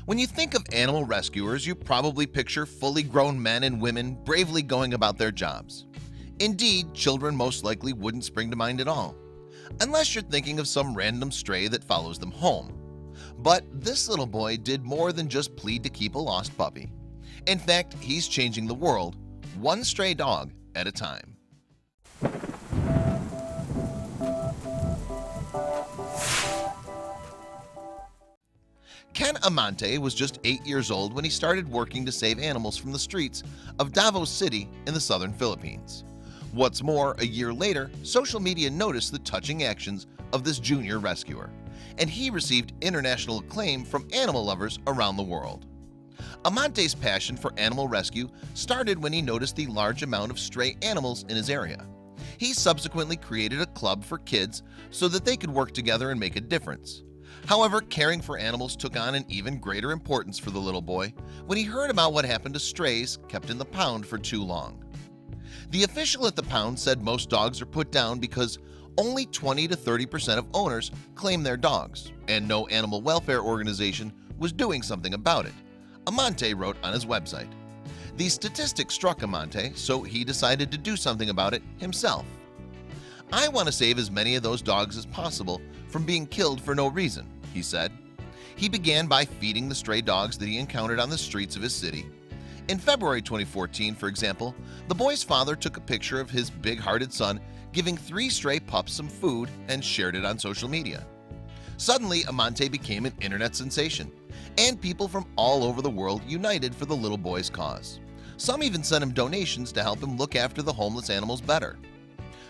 When you think of animal rescuers, you probably picture fully grown men and women bravely going about their jobs. Indeed, children most likely wouldn't spring to mind at all, unless you're thinking of some random stray that follows them home. But this little boy did more than just plead to keep a lost puppy. In fact, he's changing the world, one stray dog at a time. Ken Amante was just 8 years old when he started working to save animals from the streets of Davao City in the southern Philippines. What's more, a year later, social media noticed the touching actions of this junior rescuer, and he received international acclaim from animal lovers around the world. Amante's passion for animal rescue started when he noticed the large amount of stray animals in his area. He subsequently created a club for kids so that they could work together and make a difference. However, caring for animals took on an even greater importance for the little boy when he heard about what happened to strays kept in the pound for too long. The official at the pound said most dogs are put down because only 20 to 30% of owners claim their dogs, and no animal welfare organization was doing something about it, Amante wrote on his website. These statistics struck Amante, so he decided to do something about it himself. "I want to save as many of those dogs as possible from being killed for no reason," he said. He began by feeding the stray dogs that he encountered on the streets of his city. In February 2014, for example, the boy's father took a picture of his big-hearted son giving 3 stray pups some food and shared it on social media. Suddenly, Amante became an internet sensation, and people from all over the world united for the little boy's cause. Some even sent him donations to help him look after the homeless animals better.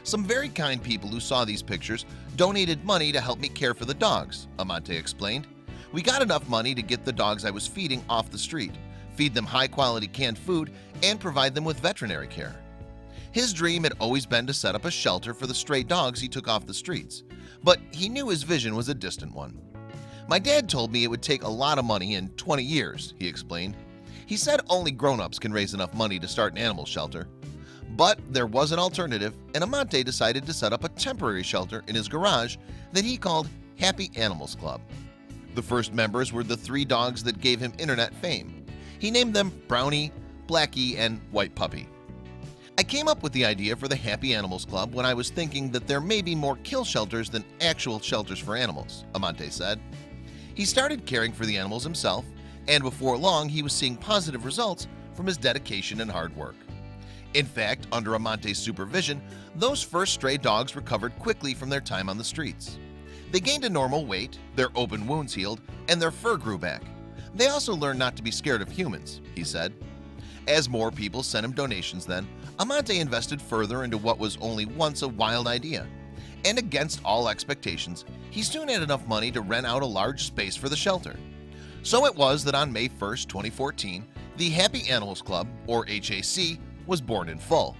"Some very kind people who saw these pictures donated money to help me care for the dogs," Amante explained. "We got enough money to get the dogs I was feeding off the street, feed them high-quality canned food, and provide them with veterinary care." His dream had always been to set up a shelter for the stray dogs he took off the streets, but he knew his vision was a distant one. "My dad told me it would take a lot of money in 20 years, he explained. He said only grown-ups can raise enough money to start an animal shelter. But there was an alternative, and Amante decided to set up a temporary shelter in his garage that he called Happy Animals Club. The first members were the 3 dogs that gave him internet fame. He named them Brownie, Blackie, and White Puppy. "I came up with the idea for the Happy Animals Club when I was thinking that there may be more kill shelters than actual shelters for animals," Amante said. He started caring for the animals himself, and before long he was seeing positive results from his dedication and hard work. In fact, under Amante's supervision, those first stray dogs recovered quickly from their time on the streets. They gained a normal weight, their open wounds healed, and their fur grew back. They also learned not to be scared of humans, he said. As more people sent him donations then, Amante invested further into what was only once a wild idea. And against all expectations, he soon had enough money to rent out a large space for the shelter. So it was that on May 1st, 2014, the Happy Animals Club, or HAC, was born in full.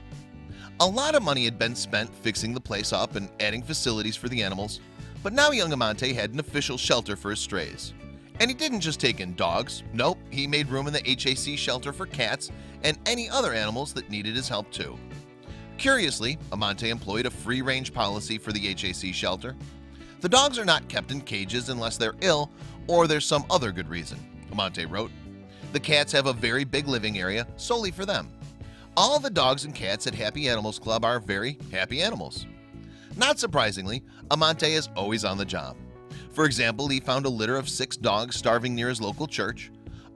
A lot of money had been spent fixing the place up and adding facilities for the animals, but now young Amante had an official shelter for his strays. And he didn't just take in dogs, nope, he made room in the HAC shelter for cats and any other animals that needed his help too. Curiously, Amante employed a free-range policy for the HAC shelter. The dogs are not kept in cages unless they're ill or there's some other good reason, Amante wrote. The cats have a very big living area solely for them. All the dogs and cats at Happy Animals Club are very happy animals. Not surprisingly, Amante is always on the job. For example, he found a litter of 6 dogs starving near his local church.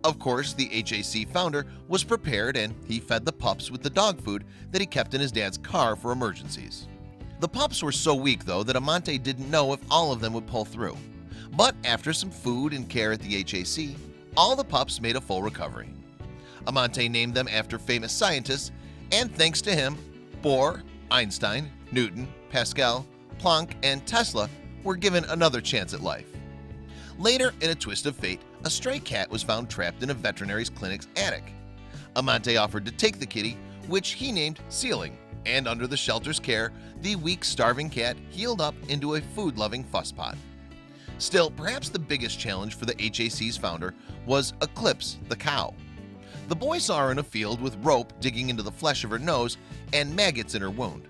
Of course, the HAC founder was prepared and he fed the pups with the dog food that he kept in his dad's car for emergencies. The pups were so weak though that Amante didn't know if all of them would pull through. But after some food and care at the HAC, all the pups made a full recovery. Amante named them after famous scientists, and thanks to him, Bohr, Einstein, Newton, Pascal, Planck, and Tesla were given another chance at life. Later, in a twist of fate, a stray cat was found trapped in a veterinary clinic's attic. Amante offered to take the kitty, which he named Ceiling, and under the shelter's care, the weak, starving cat healed up into a food-loving fusspot. Still, perhaps the biggest challenge for the HAC's founder was Eclipse the cow. The boy saw her in a field with rope digging into the flesh of her nose and maggots in her wound.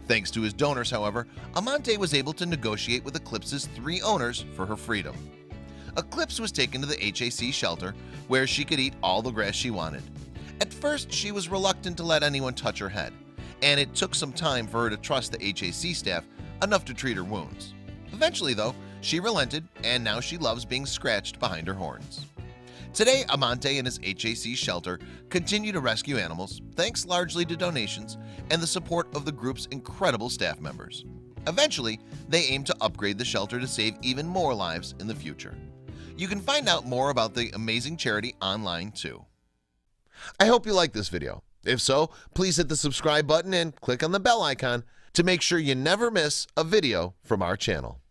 Thanks to his donors, however, Amante was able to negotiate with Eclipse's 3 owners for her freedom. Eclipse was taken to the HAC shelter where she could eat all the grass she wanted. At first, she was reluctant to let anyone touch her head, and it took some time for her to trust the HAC staff enough to treat her wounds. Eventually, though, she relented, and now she loves being scratched behind her horns. Today, Amante and his HAC shelter continue to rescue animals, thanks largely to donations and the support of the group's incredible staff members. Eventually, they aim to upgrade the shelter to save even more lives in the future. You can find out more about the amazing charity online too. I hope you liked this video. If so, please hit the subscribe button and click on the bell icon to make sure you never miss a video from our channel.